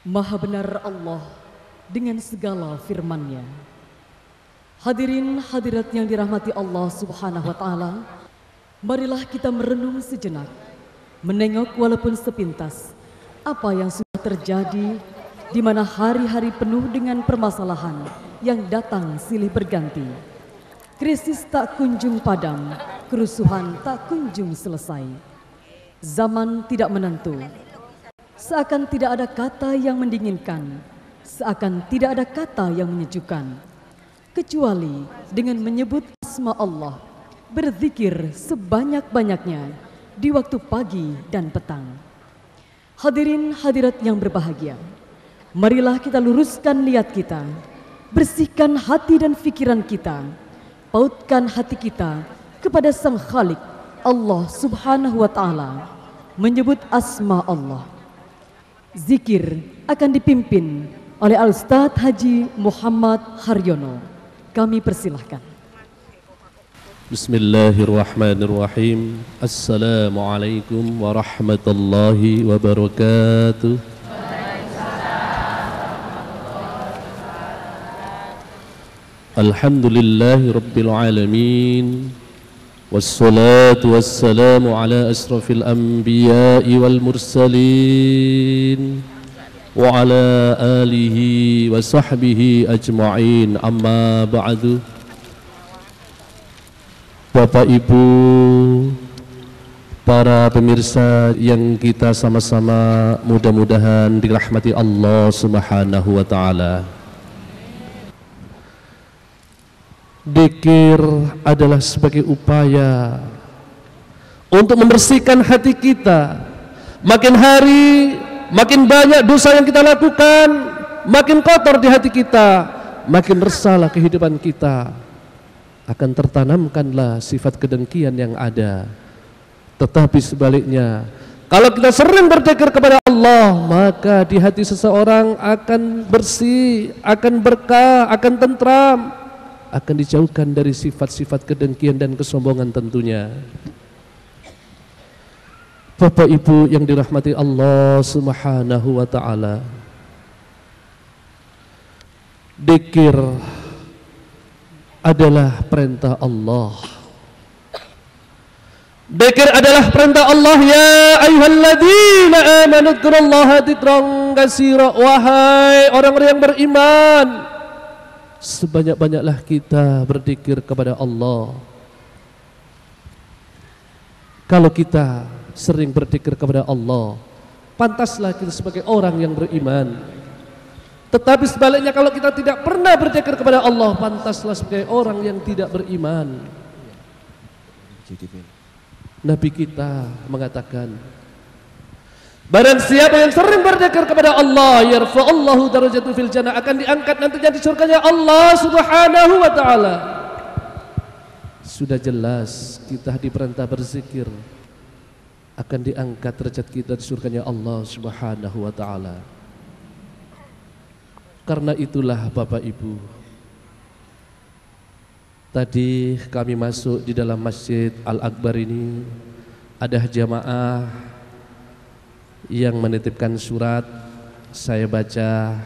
Maha benar Allah dengan segala firman-Nya. Hadirin hadirat yang dirahmati Allah Subhanahu wa Ta'ala, marilah kita merenung sejenak, menengok walaupun sepintas apa yang sudah terjadi, di mana hari-hari penuh dengan permasalahan yang datang silih berganti. Krisis tak kunjung padam, kerusuhan tak kunjung selesai. Zaman tidak menentu, seakan tidak ada kata yang mendinginkan, seakan tidak ada kata yang menyejukkan, kecuali dengan menyebut asma Allah, berzikir sebanyak-banyaknya di waktu pagi dan petang. Hadirin hadirat yang berbahagia, marilah kita luruskan niat kita, bersihkan hati dan pikiran kita, pautkan hati kita kepada Sang Khalik Allah Subhanahu wa Ta'ala, menyebut asma Allah. Zikir akan dipimpin oleh Al-Ustadz Haji Muhammad Haryono. Kami persilahkan. Bismillahirrahmanirrahim. Assalamualaikum warahmatullahi wabarakatuh. Alhamdulillahi rabbil alamin. Wassalatu wassalamu ala asrafil anbiya'i wal mursalin wa ala alihi wa sahbihi ajma'in, amma ba'du. Bapak Ibu, para pemirsa yang kita sama-sama mudah-mudahan dirahmati Allah Subhanahu wa Ta'ala. Dzikir adalah sebagai upaya untuk membersihkan hati kita. Makin hari, makin banyak dosa yang kita lakukan, makin kotor di hati kita, makin resahlah kehidupan kita. Akan tertanamkanlah sifat kedengkian yang ada. Tetapi sebaliknya, kalau kita sering berzikir kepada Allah, maka di hati seseorang akan bersih, akan berkah, akan tentram, akan dijauhkan dari sifat-sifat kedengkian dan kesombongan tentunya. Bapak Ibu yang dirahmati Allah Subhanahu wa Ta'ala, dzikir adalah perintah Allah. Dzikir adalah perintah Allah. Ya ayyuhalladzina amanu dzkurullaha dzikran katsira. Wahai orang-orang yang beriman, sebanyak-banyaklah kita berzikir kepada Allah. Kalau kita sering berzikir kepada Allah, pantaslah kita sebagai orang yang beriman. Tetapi sebaliknya, kalau kita tidak pernah berzikir kepada Allah, pantaslah sebagai orang yang tidak beriman. Nabi kita mengatakan, barang siapa yang sering berzikir kepada Allah, yarfa'allahu darajatuhu fil jannah, akan diangkat nantinya di surganya Allah Subhanahu wa Ta'ala. Sudah jelas kita diperintah berzikir, akan diangkat derajat kita di surganya Allah Subhanahu wa Ta'ala. Karena itulah Bapak Ibu, tadi kami masuk di dalam Masjid Al-Akbar ini, ada jamaah yang menitipkan surat. Saya baca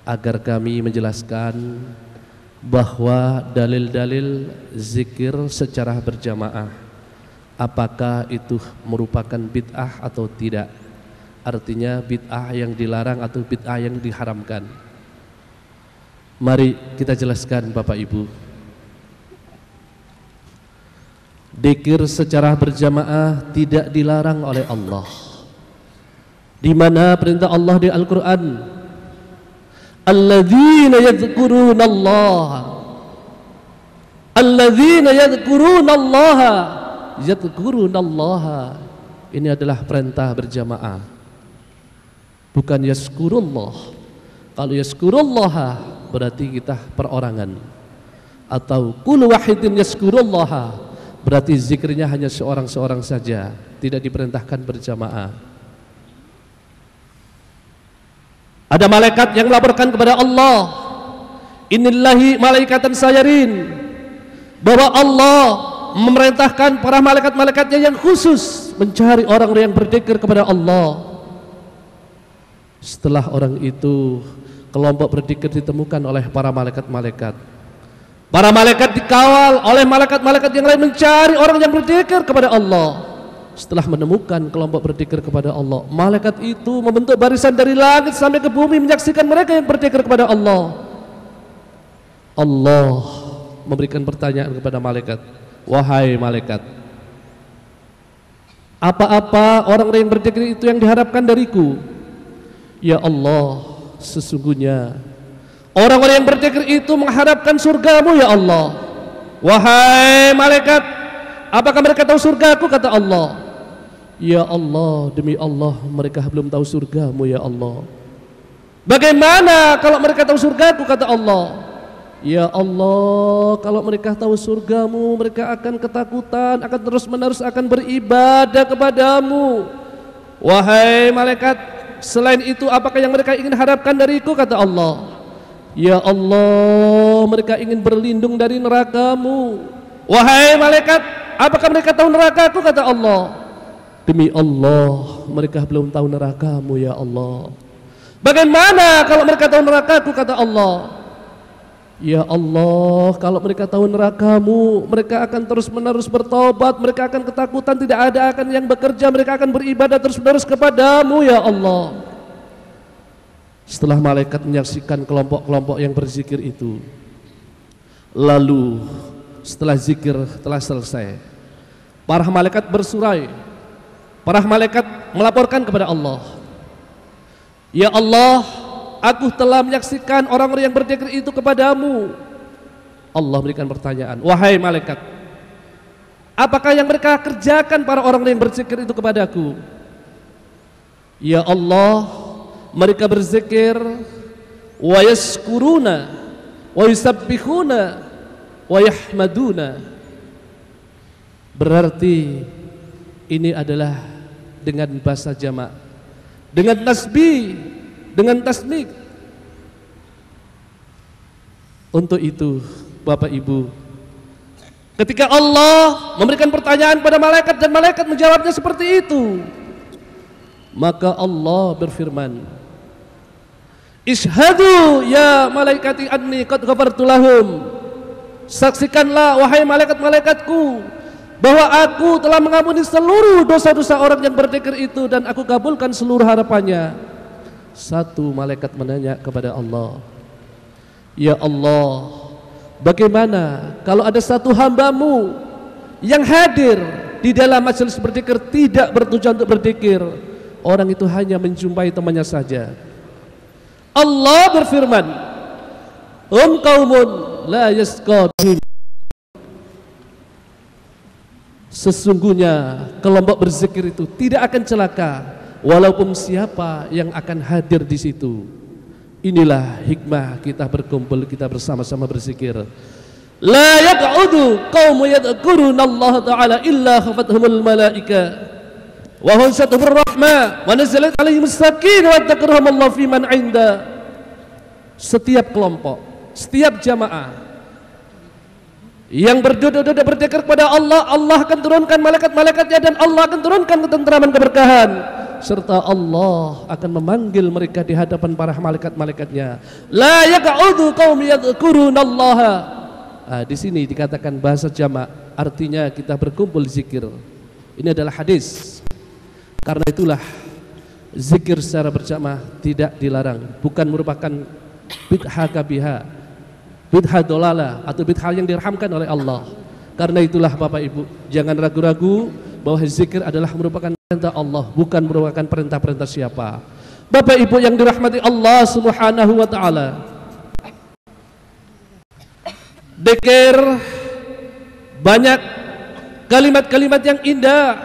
agar kami menjelaskan bahwa dalil-dalil zikir secara berjamaah, apakah itu merupakan bid'ah atau tidak. Artinya bid'ah yang dilarang atau bid'ah yang diharamkan. Mari kita jelaskan Bapak Ibu. Dzikir secara berjamaah tidak dilarang oleh Allah. Di mana perintah Allah di Al-Quran, alladzina yadhkurunallaha, alladzina yadhkurunallaha, yadhkurunallaha. Ini adalah perintah berjamaah, bukan yazkurullah. Kalau yazkurullah berarti kita perorangan, atau kullu wahidin yazkurullah berarti zikirnya hanya seorang-seorang saja, tidak diperintahkan berjamaah. Ada malaikat yang melaporkan kepada Allah, inillahi malaikatan sayarin, bahwa Allah memerintahkan para malaikat-malaikatnya yang khusus mencari orang yang berzikir kepada Allah. Setelah orang itu, kelompok berzikir ditemukan oleh para malaikat-malaikat. Para malaikat dikawal oleh malaikat-malaikat yang lain mencari orang yang berzikir kepada Allah. Setelah menemukan kelompok berzikir kepada Allah, malaikat itu membentuk barisan dari langit sampai ke bumi menyaksikan mereka yang berzikir kepada Allah. Allah memberikan pertanyaan kepada malaikat, wahai malaikat, apa-apa orang yang berzikir itu yang diharapkan dariku? Ya Allah, sesungguhnya orang-orang yang berzikir itu mengharapkan surgamu ya Allah. Wahai malaikat, apakah mereka tahu surgaku? Kata Allah. Ya Allah, demi Allah mereka belum tahu surgamu ya Allah. Bagaimana kalau mereka tahu surgaku? Kata Allah. Ya Allah, kalau mereka tahu surgamu, mereka akan ketakutan, akan terus-menerus akan beribadah kepadamu. Wahai malaikat, selain itu apakah yang mereka ingin harapkan dariku? Kata Allah. Ya Allah, mereka ingin berlindung dari nerakamu. Wahai malaikat, apakah mereka tahu nerakaku? Kata Allah. Demi Allah, mereka belum tahu nerakamu ya Allah. Bagaimana kalau mereka tahu nerakaku? Kata Allah. Ya Allah, kalau mereka tahu nerakamu, mereka akan terus-menerus bertobat, mereka akan ketakutan, tidak ada akan yang bekerja, mereka akan beribadah terus-menerus kepadamu ya Allah. Setelah malaikat menyaksikan kelompok-kelompok yang berzikir itu, lalu setelah zikir telah selesai, para malaikat bersurai, para malaikat melaporkan kepada Allah, ya Allah, aku telah menyaksikan orang-orang yang berzikir itu kepadamu. Allah berikan pertanyaan, wahai malaikat, apakah yang mereka kerjakan para orang yang berzikir itu kepadaku? Ya Allah, mereka berzikir wa yaskuruna wa yusabbihuna wa yahmaduna. Berarti ini adalah dengan bahasa jamak, dengan tasbih, dengan tasmik. Untuk itu Bapak Ibu, ketika Allah memberikan pertanyaan pada malaikat dan malaikat menjawabnya seperti itu, maka Allah berfirman, Ishhadu ya malaikati anni qad ghafartu lahum. Saksikanlah wahai malaikat-malaikatku bahwa aku telah mengampuni seluruh dosa-dosa orang yang berzikir itu dan aku kabulkan seluruh harapannya. Satu malaikat menanya kepada Allah, ya Allah, bagaimana kalau ada satu hambamu yang hadir di dalam majelis berzikir tidak bertujuan untuk berzikir, orang itu hanya menjumpai temannya saja. Allah berfirman, qaumun la yasqa. Sesungguhnya kelompok berzikir itu tidak akan celaka walaupun siapa yang akan hadir di situ. Inilah hikmah kita berkumpul, kita bersama-sama berzikir. La yaq'udu qaumun yadhkuruna Allah Ta'ala illa khafathumul malaika wa hum satufur rahmah wa nazalat alaihimus sakinah wa takrahumullah fi man 'inda. Setiap kelompok, setiap jamaah yang berduduk-duduk berzikir kepada Allah, Allah akan turunkan malaikat-malaikatnya dan Allah akan turunkan ketentraman, keberkahan, serta Allah akan memanggil mereka di hadapan para malaikat-malaikatnya. La yaq'udu qaumun yadhkurunallaha. Di sini dikatakan bahasa jamak, artinya kita berkumpul zikir. Ini adalah hadis. Karena itulah zikir secara berjamaah tidak dilarang, bukan merupakan bid'ah kabiha, bid'ah dolala atau bid'ah yang dirhamkan oleh Allah. Karena itulah Bapak Ibu, jangan ragu-ragu bahwa zikir adalah merupakan perintah Allah, bukan merupakan perintah-perintah siapa. Bapak Ibu yang dirahmati Allah Subhanahu wa taala, zikir banyak kalimat-kalimat yang indah,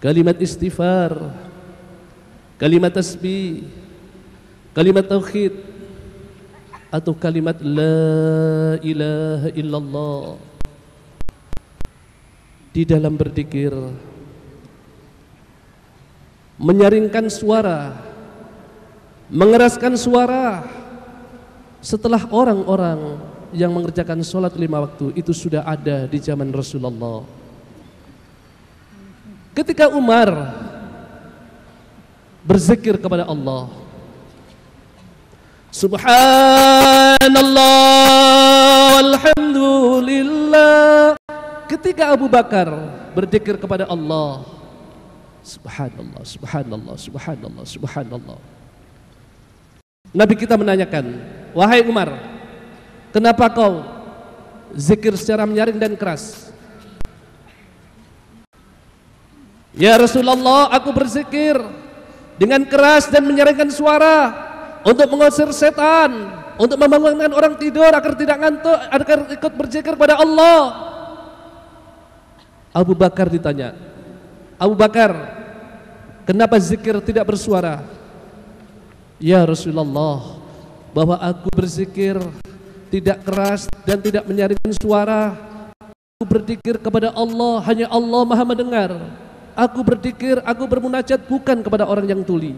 kalimat istighfar, kalimat tasbih, kalimat tauhid, atau kalimat la ilaha illallah. Di dalam berzikir menyaringkan suara, mengeraskan suara. Setelah orang-orang yang mengerjakan sholat 5 waktu itu sudah ada di zaman Rasulullah. Ketika Umar berzikir kepada Allah. Subhanallah walhamdulillah. Ketika Abu Bakar berzikir kepada Allah, subhanallah, subhanallah, subhanallah, subhanallah. Nabi kita menanyakan, wahai Umar, kenapa kau zikir secara menyaring dan keras? Ya Rasulullah, aku berzikir dengan keras dan menyaringkan suara untuk mengusir setan, untuk membangunkan orang tidur agar tidak ngantuk, agar ikut berzikir kepada Allah. Abu Bakar ditanya, Abu Bakar, kenapa zikir tidak bersuara? Ya Rasulullah, bahwa aku berzikir tidak keras dan tidak menyaringkan suara. Aku berzikir kepada Allah, hanya Allah Maha mendengar. Aku berzikir, aku bermunajat bukan kepada orang yang tuli.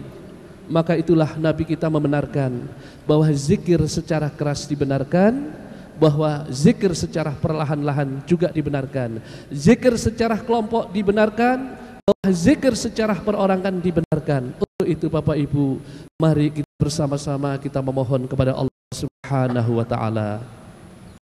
Maka itulah Nabi kita membenarkan bahwa zikir secara keras dibenarkan, bahwa zikir secara perlahan-lahan juga dibenarkan. Zikir secara kelompok dibenarkan, bahwa zikir secara perorangan dibenarkan. Untuk itu Bapak Ibu, mari kita bersama-sama kita memohon kepada Allah Subhanahu wa taala.